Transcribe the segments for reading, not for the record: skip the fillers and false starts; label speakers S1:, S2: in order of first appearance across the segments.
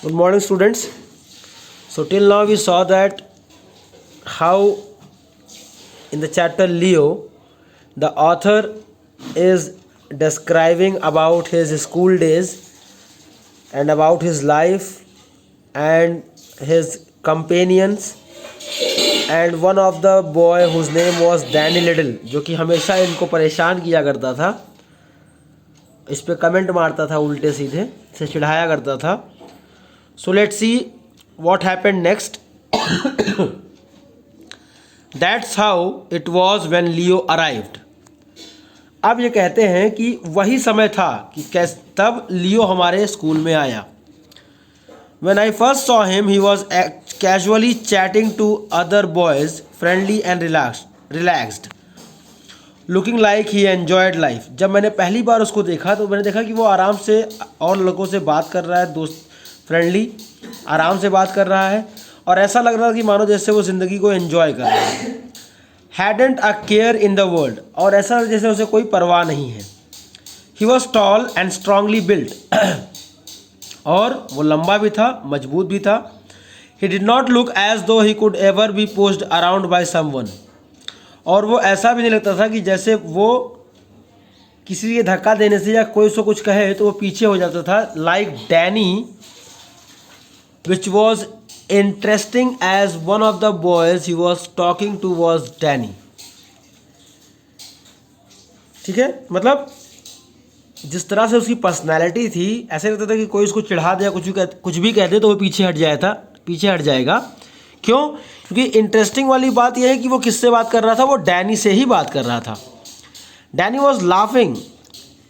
S1: Good morning, students. So till now we saw that how in the chapter Leo, the author is describing about his school days and about his life and his companions and one of the boy whose name was Danny Little, जो कि हमेशा इनको परेशान किया करता था, इस पे कमेंट मारता था, उल्टे सीधे से चिढ़ाया करता था. So let's see what happened next. That's how it was when Leo arrived. अब ये कहते हैं कि वही समय था कि तब लियो हमारे स्कूल में आया. When I first saw him, he was casually chatting to other boys, friendly and relaxed, looking like he enjoyed life. जब मैंने पहली बार उसको देखा तो मैंने देखा कि वो आराम से और लोगों से बात कर रहा है, दोस्त फ्रेंडली आराम से बात कर रहा है और ऐसा लग रहा था कि मानो जैसे वो ज़िंदगी को एंजॉय कर रहा है. Hadn't a care in the world, और ऐसा जैसे उसे कोई परवाह नहीं है. He was tall and strongly built. और वो लंबा भी था, मजबूत भी था. He did not look as though he could ever be pushed around by someone. और वो ऐसा भी नहीं लगता था कि जैसे वो किसी के धक्का देने से या कोई उसको कुछ कहे तो वो पीछे हो जाता था. Like Danny, which was interesting as one of the boys he was talking to was Danny. ठीक है, मतलब जिस तरह से उसकी पर्सनैलिटी थी ऐसे लगता था कि कोई उसको चिढ़ा दे या कुछ भी कह दे तो वो पीछे हट जाएगा. क्यों? क्योंकि इंटरेस्टिंग वाली बात यह है कि वो किससे बात कर रहा था, वो डैनी से ही बात कर रहा था. Danny was laughing.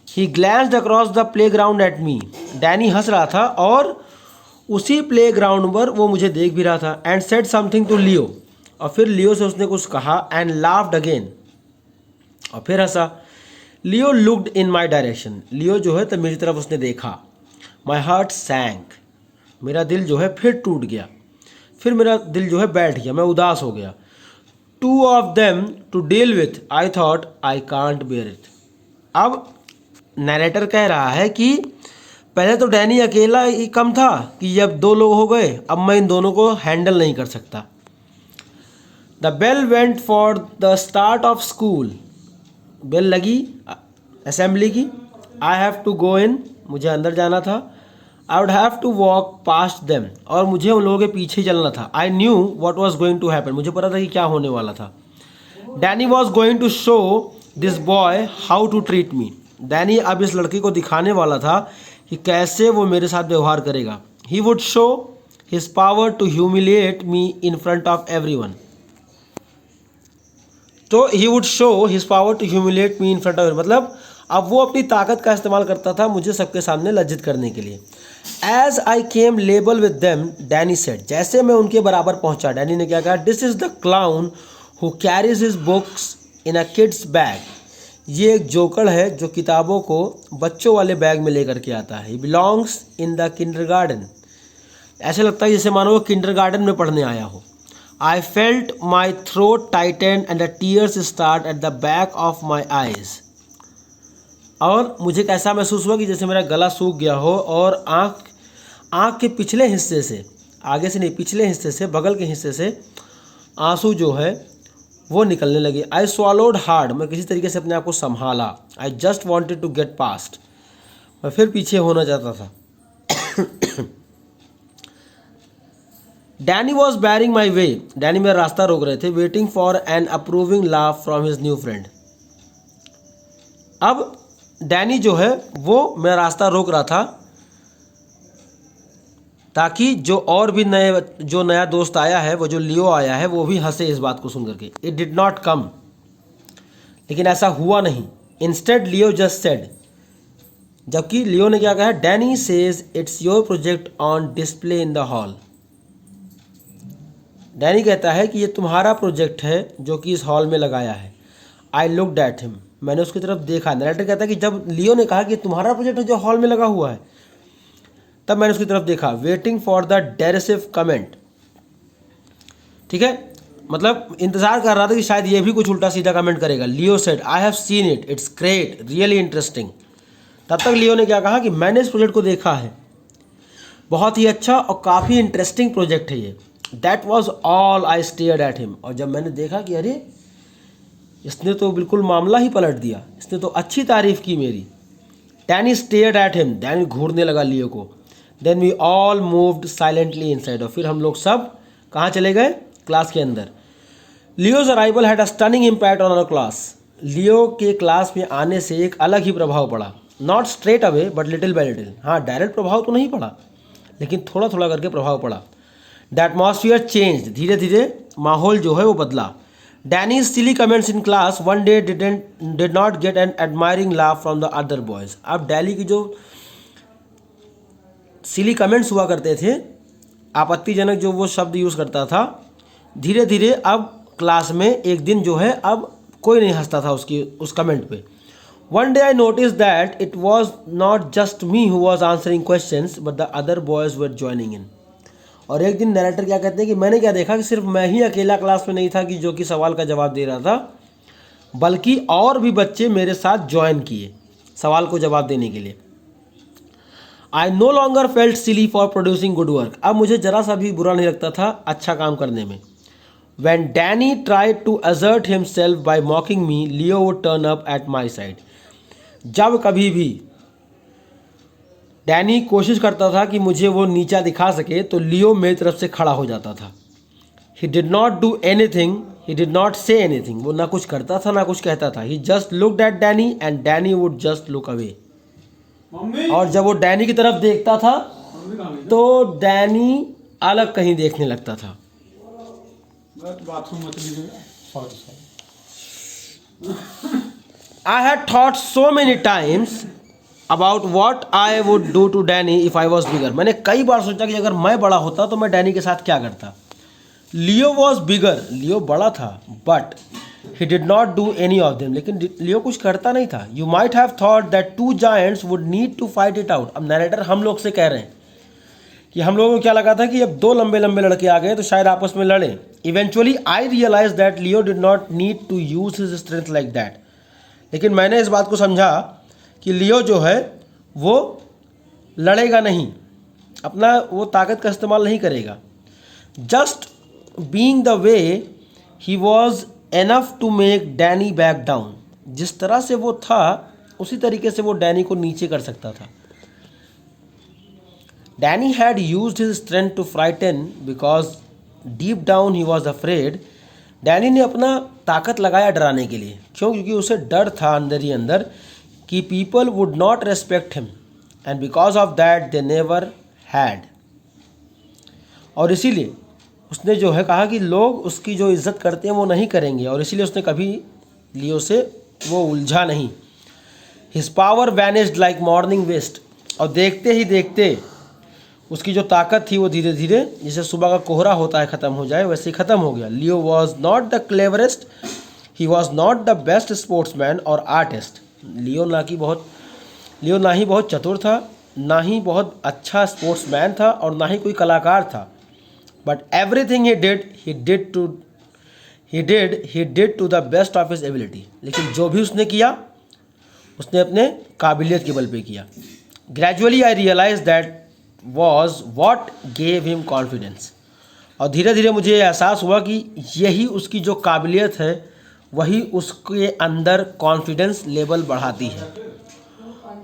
S1: He glanced across the playground at me. Danny हंस रहा था और उसी प्ले ग्राउंड पर वो मुझे देख भी रहा था. एंड सेड समथिंग टू लियो, और फिर लियो से उसने कुछ कहा. एंड लाफ्ड अगेन, और फिर हंसा. लियो लुक्ड इन माई डायरेक्शन. लियो जो है तो मेरी तरफ उसने देखा. My heart sank. मेरा दिल जो है फिर टूट गया, फिर मेरा दिल जो है बैठ गया, मैं उदास हो गया. Two of them to deal with, I thought I can't bear it. अब नरेटर कह रहा है कि पहले तो डैनी अकेला ही कम था कि जब दो लोग हो गए, अब मैं इन दोनों को हैंडल नहीं कर सकता. The bell went for the start of school. Bell लगी असेंबली की. आई हैव टू गो इन, मुझे अंदर जाना था. I would have to walk past them, और मुझे उन लोगों के पीछे चलना था. I knew what was going to happen, मुझे पता था कि क्या होने वाला था. Danny was going to show this boy how to treat me. Danny अब इस लड़के को दिखाने वाला था कि कैसे वो मेरे साथ व्यवहार करेगा. He would show his power to humiliate me in front of everyone. तो he would show his power to humiliate me in front of, मतलब अब वो अपनी ताकत का इस्तेमाल करता था मुझे सबके सामने लज्जित करने के लिए. एज आई केम लेबल विद देम, डैनी सेड. जैसे मैं उनके बराबर पहुंचा, डैनी ने क्या कहा. This is the clown who carries his books in a kid's bag. ये एक जोकर है जो किताबों को बच्चों वाले बैग में लेकर के आता है. He belongs in the kindergarten. ऐसे लगता है जैसे मानो वो किंडरगार्टन में पढ़ने आया हो. I felt my throat Titan and the tears start at the back of my eyes. और मुझे कैसा महसूस हुआ कि जैसे मेरा गला सूख गया हो और आँख के पिछले हिस्से से, आगे से नहीं, पिछले हिस्से से, बगल के हिस्से से आंसू जो है वो निकलने लगे. I swallowed hard. मैं किसी तरीके से अपने आप को संभाला. I just wanted to get past. मैं फिर पीछे होना चाहता था. Danny was barring my way. Danny मेरा रास्ता रोक रहे थे. Waiting for an approving laugh from his new friend. अब डैनी जो है वो मेरा रास्ता रोक रहा था ताकि जो और भी नया दोस्त आया है, वो जो लियो आया है, वो भी हंसे इस बात को सुन करके. इट डिड नॉट कम, लेकिन ऐसा हुआ नहीं. इंस्टेड लियो जस्ट सेड, जबकि लियो ने क्या कहा. Danny says it's your project on display in the hall. Danny कहता है कि ये तुम्हारा प्रोजेक्ट है जो कि इस हॉल में लगाया है. I looked at him. मैंने उसकी तरफ देखा. नरेटर कहता है कि जब लियो ने कहा कि तुम्हारा प्रोजेक्ट है जो हॉल में लगा हुआ है, तब मैंने उसकी तरफ देखा. Waiting for the derisive comment. ठीक है, मतलब इंतजार कर रहा था कि शायद ये भी कुछ उल्टा सीधा कमेंट करेगा. Leo said I have seen it, it's great, really interesting. तब तक लियो ने क्या कहा कि मैंने इस प्रोजेक्ट को देखा है, बहुत ही अच्छा और काफ़ी इंटरेस्टिंग प्रोजेक्ट है ये। That was all I stared at him. और जब मैंने देखा कि अरे इसने तो बिल्कुल मामला ही पलट दिया, इसने तो अच्छी तारीफ की मेरी। Danny stared at him, Danny घूरने लगा लियो को। Then we all moved silently inside, और फिर हम लोग सब कहाँ चले गए? क्लास के अंदर। Leo's arrival had a stunning impact on our class. Leo के क्लास में आने से एक अलग ही प्रभाव पड़ा। Not straight away but little bye little. हाँ, डायरेक्ट प्रभाव तो नहीं पड़ा, लेकिन थोड़ा थोड़ा करके प्रभाव पड़ा। द एटमॉस्फियर चेंज, धीरे धीरे माहौल जो है वो बदला। Danny's silly comments in class one day did not get an admiring laugh from the other boys. अब डैनी की जो सिली कमेंट्स हुआ करते थे, आपत्तिजनक जो वो शब्द यूज़ करता था, धीरे धीरे अब क्लास में एक दिन जो है अब कोई नहीं हंसता था उस कमेंट पे। One day I notice that it was not just me who was answering questions but the other boys were joining in. और एक दिन नरेटर क्या कहते हैं कि मैंने क्या देखा कि सिर्फ मैं ही अकेला क्लास में नहीं था कि जो कि सवाल का जवाब दे रहा था, बल्कि और भी बच्चे मेरे साथ ज्वाइन किए सवाल को जवाब देने के लिए। I know longer felt silly for producing good work. अब मुझे जरा सा भी बुरा नहीं लगता था अच्छा काम करने में। When Danny tried to assert himself by mocking me, Leo would turn up at my side. जब कभी भी डैनी कोशिश करता था कि मुझे वो नीचा दिखा सके तो लियो मेरी तरफ से खड़ा हो जाता था। He did not do anything, he did not say anything. वो ना कुछ करता था ना कुछ कहता था। He just looked at Danny and Danny would just look away. और जब वो डैनी की तरफ देखता था तो डैनी अलग कहीं देखने लगता था। I had thought so many times about what I would do to Danny if I was bigger. मैंने कई बार सोचा कि अगर मैं बड़ा होता तो मैं डैनी के साथ क्या करता। Leo was bigger, लियो बड़ा था, but he did not do any of them. लेकिन लियो कुछ करता नहीं था। You might have thought that two giants would need to fight it out. अब नरेटर हम लोग से कह रहे हैं कि हम लोगों को क्या लगा था कि अब दो लंबे लंबे लड़के आ गए तो शायद आपस में लड़ें। Eventually I realise that Leo did not need to use his strength like that. लेकिन मैंने इस बात को समझा कि लियो जो है वो लड़ेगा नहीं, अपना वो ताकत का इस्तेमाल नहीं करेगा। Just being the way he was enough to make Danny back down. जिस तरह से वो था उसी तरीके से वो डैनी को नीचे कर सकता था। Danny had used his strength to frighten because deep down he was afraid. Danny ने अपना ताकत लगाया डराने के लिए। क्यों? क्योंकि उसे डर था अंदर ही अंदर कि people would not respect him and because of that they never had. और इसीलिए उसने जो है कहा कि लोग उसकी जो इज़्ज़त करते हैं वो नहीं करेंगे, और इसीलिए उसने कभी लियो से वो उलझा नहीं। His power vanished like morning mist. और देखते ही देखते उसकी जो ताकत थी वो धीरे धीरे जैसे सुबह का कोहरा होता है ख़त्म हो जाए वैसे ही ख़त्म हो गया। Leo was not the cleverest, he was not the best sportsman और आर्टिस्ट। लियो ना ही बहुत चतुर था, ना ही बहुत अच्छा स्पोर्ट्समैन था, और ना ही कोई कलाकार था। But everything he did to the best of his ability. लेकिन जो भी उसने किया उसने अपने काबिलियत के बल पे किया। Gradually I realise that was what gave him confidence. और धीरे धीरे मुझे एहसास हुआ कि यही उसकी जो काबिलियत है वही उसके अंदर कॉन्फिडेंस लेवल बढ़ाती है।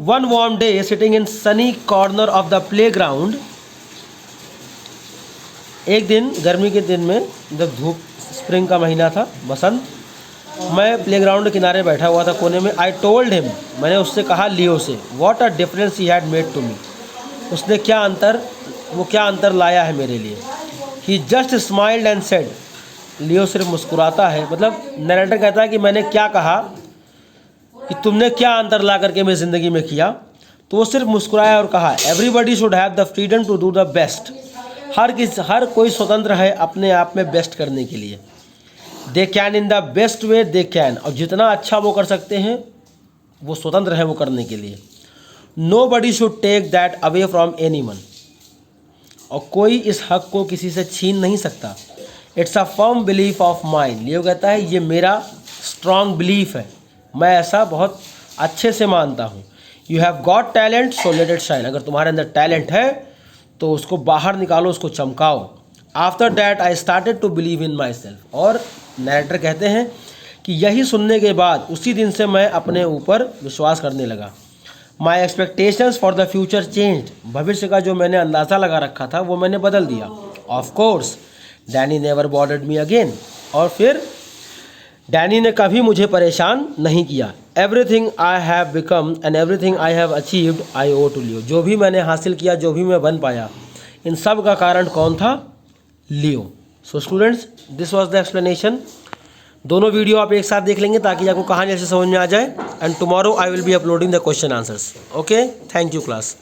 S1: One warm day sitting in Sunny corner of the play ground. एक दिन गर्मी के दिन में जब धूप स्प्रिंग का महीना था, बसंत, मैं प्ले ग्राउंड के किनारे बैठा हुआ था कोने में। आई टोल्ड हिम, मैंने उससे कहा लियो से, what a difference he had made to me. उसने क्या अंतर लाया है मेरे लिए। He just smiled and said. Leo सिर्फ मुस्कुराता है। मतलब नरेटर कहता है कि मैंने क्या कहा कि तुमने क्या अंतर ला करके मेरी ज़िंदगी में किया, तो वो सिर्फ मुस्कुराया और कहा everybody should have the freedom to do the best. हर कोई स्वतंत्र है अपने आप में बेस्ट करने के लिए। They can in the best way they can. और जितना अच्छा वो कर सकते हैं वो स्वतंत्र है वो करने के लिए। Nobody should take that away from anyone. और कोई इस हक को किसी से छीन नहीं सकता। It's a firm belief of mine. लियो कहता है ये मेरा strong belief है, मैं ऐसा बहुत अच्छे से मानता हूँ। You have got talent, so let it shine. अगर तुम्हारे अंदर टैलेंट है तो उसको बाहर निकालो, उसको चमकाओ। After that I started to believe in myself. और नरेटर कहते हैं कि यही सुनने के बाद उसी दिन से मैं अपने ऊपर विश्वास करने लगा। माई expectations for the future changed. भविष्य का जो मैंने अंदाज़ा लगा रखा था वो मैंने बदल दिया। Of course Danny never bothered me again. और फिर डैनी ने कभी मुझे परेशान नहीं किया। Everything I have become and everything I have achieved I owe to Leo. जो भी मैंने हासिल किया, जो भी मैं बन पाया, इन सब का कारण कौन था? Leo. So students, this was the explanation. दोनों वीडियो आप एक साथ देख लेंगे ताकि आपको कहानी ऐसे समझ में आ जाए। And tomorrow I will be uploading the question answers. Okay, thank you class.